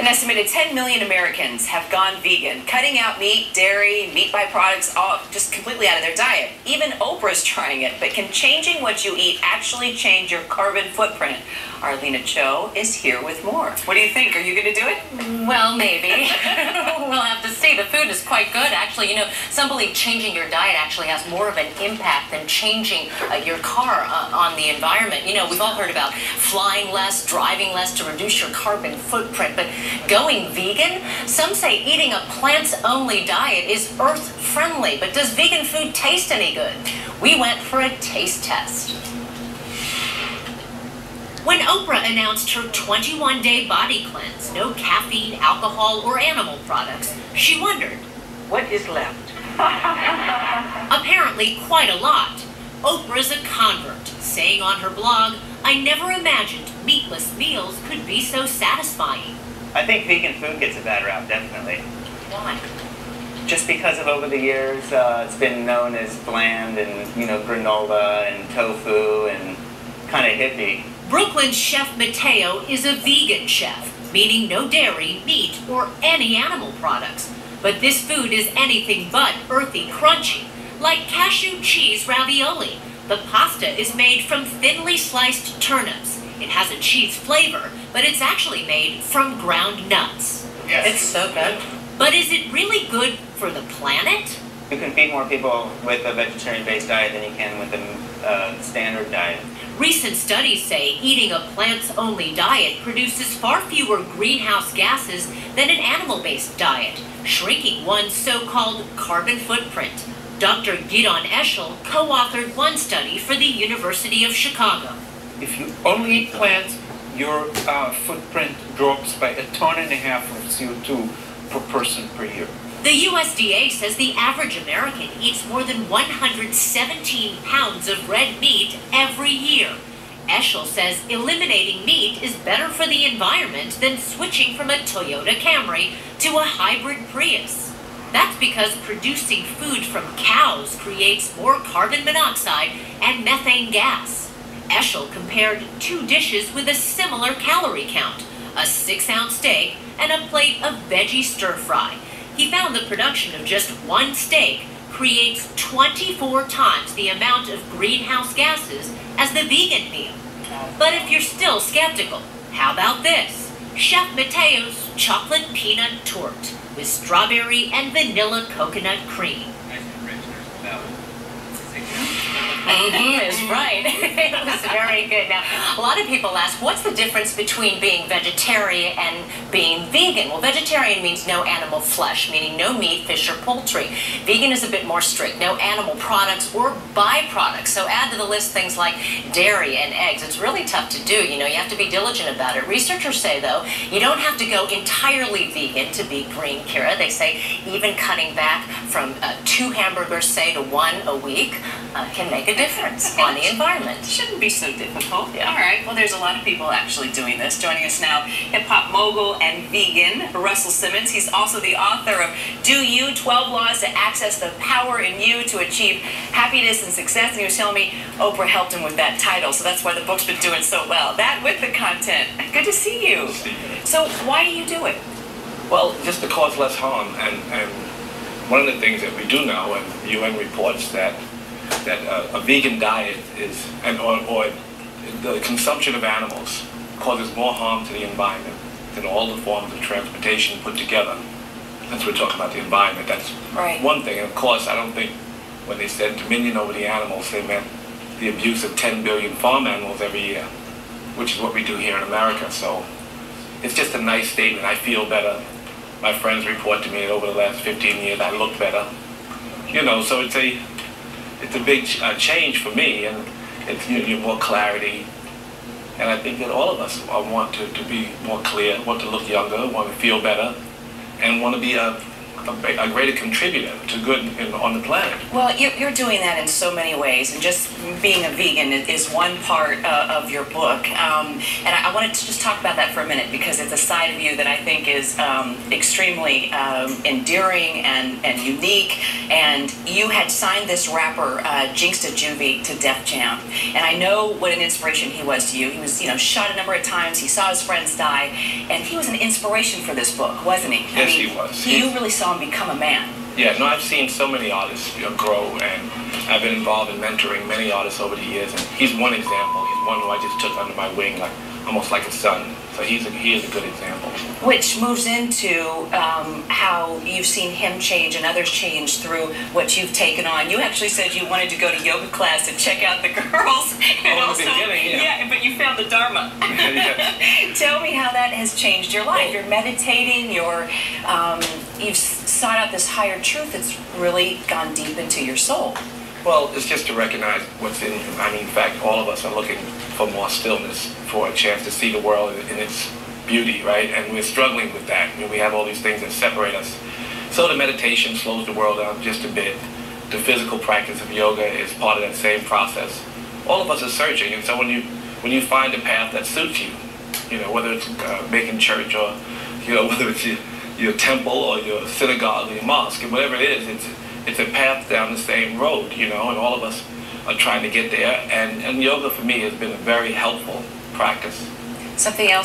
An estimated 10 million Americans have gone vegan, cutting out meat, dairy, meat byproducts, all just completely out of their diet. Even Oprah's trying it, but can changing what you eat actually change your carbon footprint? Arlena Cho is here with more. What do you think? Are you going to do it? Well, maybe. We'll have to see. The food is quite good, actually. You know, some believe changing your diet actually has more of an impact than changing your car on the environment. You know, we've all heard about flying less, driving less to reduce your carbon footprint, but going vegan? Some say eating a plants-only diet is earth-friendly, but does vegan food taste any good? We went for a taste test. When Oprah announced her 21-day body cleanse, no caffeine, alcohol, or animal products, she wondered, what is left? Apparently quite a lot. Oprah's a convert, saying on her blog, I never imagined meatless meals could be so satisfying. I think vegan food gets a bad rap, definitely. Why? Just because of over the years, it's been known as bland and, you know, granola and tofu and kind of hippie. Brooklyn's chef Mateo is a vegan chef, meaning no dairy, meat, or any animal products. But this food is anything but earthy crunchy, like cashew cheese ravioli. The pasta is made from thinly sliced turnips. It has a cheese flavor, but it's actually made from ground nuts. Yes. It's so good. But is it really good for the planet? You can feed more people with a vegetarian-based diet than you can with a standard diet. Recent studies say eating a plants-only diet produces far fewer greenhouse gases than an animal-based diet, shrinking one's so-called carbon footprint. Dr. Gidon Eshel co-authored one study for the University of Chicago. If you only eat plants, your footprint drops by 1.5 tons of CO2 per person per year. The USDA says the average American eats more than 117 pounds of red meat every year. Eshel says eliminating meat is better for the environment than switching from a Toyota Camry to a hybrid Prius. That's because producing food from cows creates more carbon monoxide and methane gas. Eshel compared two dishes with a similar calorie count, a 6-ounce steak and a plate of veggie stir-fry. He found the production of just one steak creates 24 times the amount of greenhouse gases as the vegan meal. But if you're still skeptical, how about this? Chef Mateo's chocolate peanut torte with strawberry and vanilla coconut cream. Is right. It was very good. Now, a lot of people ask, what's the difference between being vegetarian and being vegan? Well, vegetarian means no animal flesh, meaning no meat, fish, or poultry. Vegan is a bit more strict, no animal products or byproducts. So add to the list things like dairy and eggs. It's really tough to do. You know, you have to be diligent about it. Researchers say, though, you don't have to go entirely vegan to be green, Kira. They say even cutting back from 2 hamburgers, say, to 1 a week can make a difference on the environment. Shouldn't be so difficult. Yeah. All right. Well, there's a lot of people actually doing this. Joining us now, hip-hop mogul and vegan, Russell Simmons. He's also the author of Do You? 12 Laws to Access the Power in You to Achieve Happiness and Success. And he was telling me Oprah helped him with that title, so that's why the book's been doing so well. That with the content. Good to see you. So why do you do it? Well, just to cause less harm. And one of the things that we do know, and the UN reports that a vegan diet is, or the consumption of animals causes more harm to the environment than all the forms of transportation put together. That's what we're talking about, the environment. That's right. One thing. And of course, I don't think when they said dominion over the animals, they meant the abuse of 10 billion farm animals every year, which is what we do here in America. So it's just a nice statement. I feel better. My friends report to me that over the last 15 years, I look better. You know, so it's a big change for me, and it's you more clarity. And I think that all of us want to be more clear, want to look younger, want to feel better, and want to be a greater contributor to good on the planet. Well, you're doing that in so many ways, and just being a vegan is one part of your book. And I wanted to just talk about that for a minute because it's a side of you that I think is extremely endearing and unique. And you had signed this rapper, Jinxta Juvie, to Def Jam. And I know what an inspiration he was to you. He was, shot a number of times. He saw his friends die. And he was an inspiration for this book, wasn't he? Yes, he was. You really saw him become a man. Yeah, no, I've seen so many artists grow, and I've been involved in mentoring many artists over the years, and he's one example. He's one who I just took under my wing, almost like a son. So he is a good example. Which moves into how you've seen him change and others change through what you've taken on. You actually said you wanted to go to yoga class and check out the girls. And also, in the beginning, yeah, but you found the Dharma. Tell me how that has changed your life. You're meditating, you've sought out this higher truth that's really gone deep into your soul. Well, it's just to recognize what's in him. I mean, in fact, all of us are looking for more stillness, for a chance to see the world in its beauty, right? And we're struggling with that. I mean, we have all these things that separate us. So the meditation slows the world down just a bit. The physical practice of yoga is part of that same process. All of us are searching, and so when you find a path that suits you, whether it's making church or whether it's your temple or your synagogue or your mosque, and whatever it is, it's a path down the same road, and all of us are trying to get there. And yoga for me has been a very helpful practice. Something else